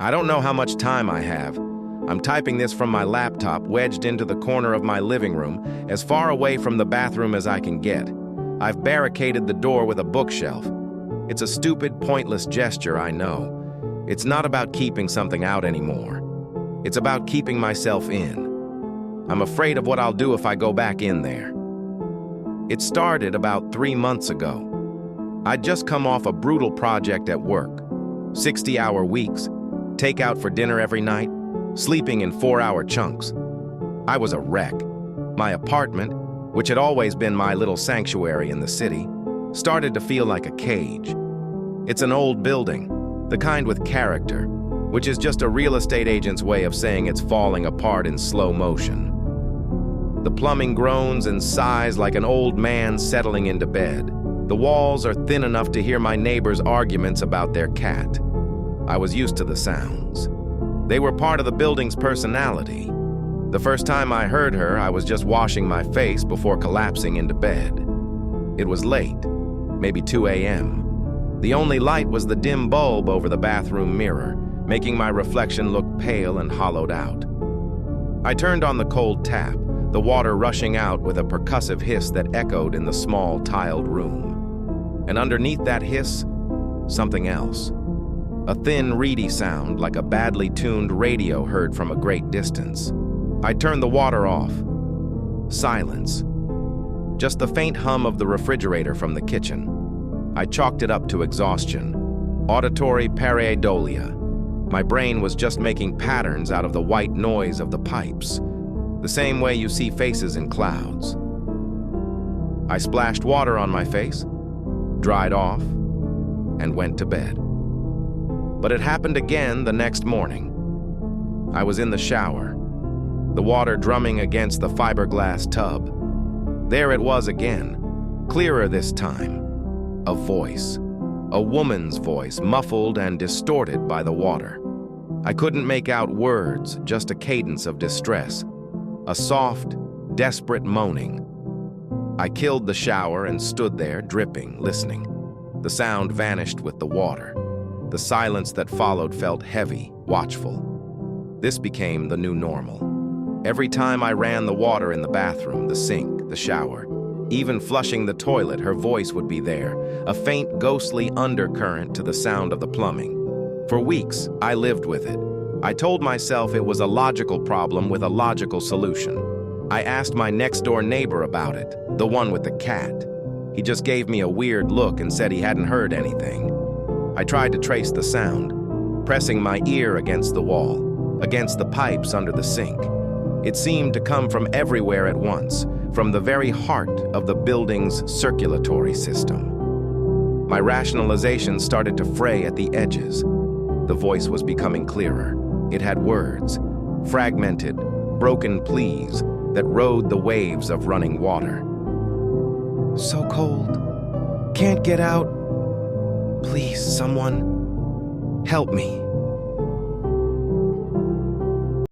I don't know how much time I have. I'm typing this from my laptop, wedged into the corner of my living room, as far away from the bathroom as I can get. I've barricaded the door with a bookshelf. It's a stupid, pointless gesture, I know. It's not about keeping something out anymore. It's about keeping myself in. I'm afraid of what I'll do if I go back in there. It started about 3 months ago. I'd just come off a brutal project at work. 60-hour weeks, takeout for dinner every night, sleeping in 4-hour chunks. I was a wreck. My apartment, which had always been my little sanctuary in the city, started to feel like a cage. It's an old building, the kind with character, which is just a real estate agent's way of saying it's falling apart in slow motion. The plumbing groans and sighs like an old man settling into bed. The walls are thin enough to hear my neighbors' arguments about their cat. I was used to the sounds. They were part of the building's personality. The first time I heard her, I was just washing my face before collapsing into bed. It was late, maybe 2 a.m. The only light was the dim bulb over the bathroom mirror, making my reflection look pale and hollowed out. I turned on the cold tap, the water rushing out with a percussive hiss that echoed in the small, tiled room. And underneath that hiss, something else. A thin, reedy sound like a badly tuned radio heard from a great distance. I turned the water off. Silence. Just the faint hum of the refrigerator from the kitchen. I chalked it up to exhaustion. Auditory pareidolia. My brain was just making patterns out of the white noise of the pipes, the same way you see faces in clouds. I splashed water on my face, dried off, and went to bed. But it happened again the next morning. I was in the shower, the water drumming against the fiberglass tub. There it was again, clearer this time. A voice, a woman's voice, muffled and distorted by the water. I couldn't make out words, just a cadence of distress, a soft, desperate moaning. I killed the shower and stood there, dripping, listening. The sound vanished with the water. The silence that followed felt heavy, watchful. This became the new normal. Every time I ran the water in the bathroom, the sink, the shower, even flushing the toilet, her voice would be there, a faint, ghostly undercurrent to the sound of the plumbing. For weeks, I lived with it. I told myself it was a logical problem with a logical solution. I asked my next-door neighbor about it, the one with the cat. He just gave me a weird look and said he hadn't heard anything. I tried to trace the sound, pressing my ear against the wall, against the pipes under the sink. It seemed to come from everywhere at once, from the very heart of the building's circulatory system. My rationalization started to fray at the edges. The voice was becoming clearer. It had words, fragmented, broken pleas that rode the waves of running water. So cold. Can't get out. Please, someone, help me.